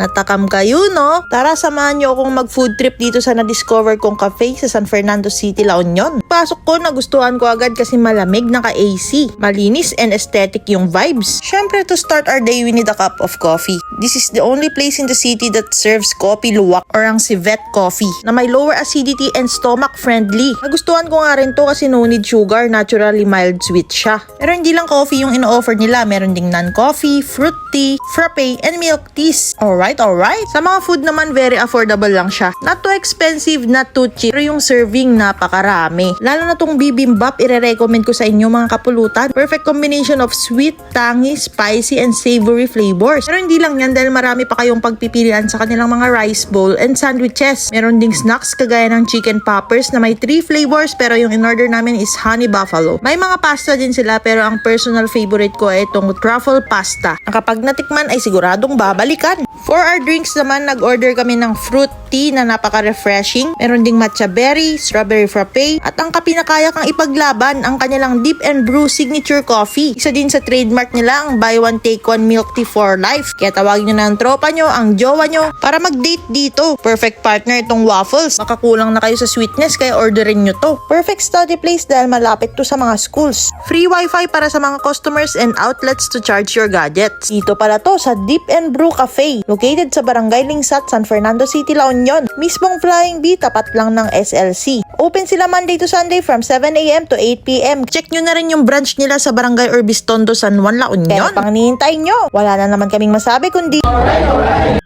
Natakam kayo, no? Tara, samahan nyo akong mag-food trip dito sa na-discover kong cafe sa San Fernando City, La Union. Pasok ko, nagustuhan ko agad kasi malamig, naka-AC. Malinis and aesthetic yung vibes. Syempre, to start our day, we need a cup of coffee. This is the only place in the city that serves coffee luwak or ang civet coffee na may lower acidity and stomach friendly. Nagustuhan ko nga rin to kasi no need sugar, naturally mild sweet siya. Pero hindi lang coffee yung ino-offer nila, meron ding non-coffee, fruit tea, frappe, and milk teas. Alright. Sa mga food naman, very affordable lang siya. Not too expensive, not too cheap, pero yung serving napakarami. Lalo na tong bibimbap, ire-recommend ko sa inyo mga kapulutan. Perfect combination of sweet, tangy, spicy, and savory flavors. Pero hindi lang yan dahil marami pa kayong pagpipilian sa kanilang mga rice bowl and sandwiches. Meron ding snacks kagaya ng chicken poppers na may 3 flavors pero yung in-order namin is honey buffalo. May mga pasta din sila pero ang personal favorite ko ay itong truffle pasta na kapag natikman ay siguradong babalikan. For our drinks naman, nag-order kami ng fruit tea na napaka-refreshing. Meron ding matcha berry, strawberry frappe, at ang kapinakaya kang ipaglaban, ang kanilang Dip and Brew signature coffee. Isa din sa trademark nila ang buy one take one milk tea for life. Kaya tawagin nyo na ang tropa nyo, ang jowa nyo, para mag-date dito. Perfect partner itong waffles. Makakulang na kayo sa sweetness kaya orderin nyo to. Perfect study place dahil malapit to sa mga schools. Free wifi para sa mga customers and outlets to charge your gadgets. Dito pala to sa Dip and Brew Cafe. Located sa Barangay Lingsat, San Fernando City, La Union. Mismong Flying B, tapat lang ng SLC. Open sila Monday to Sunday from 7 a.m. to 8 p.m. Check nyo na rin yung branch nila sa Barangay Urbistondo, San Juan, La Union. Kaya pang nihintay nyo, wala na naman kaming masabi kundi... Alright.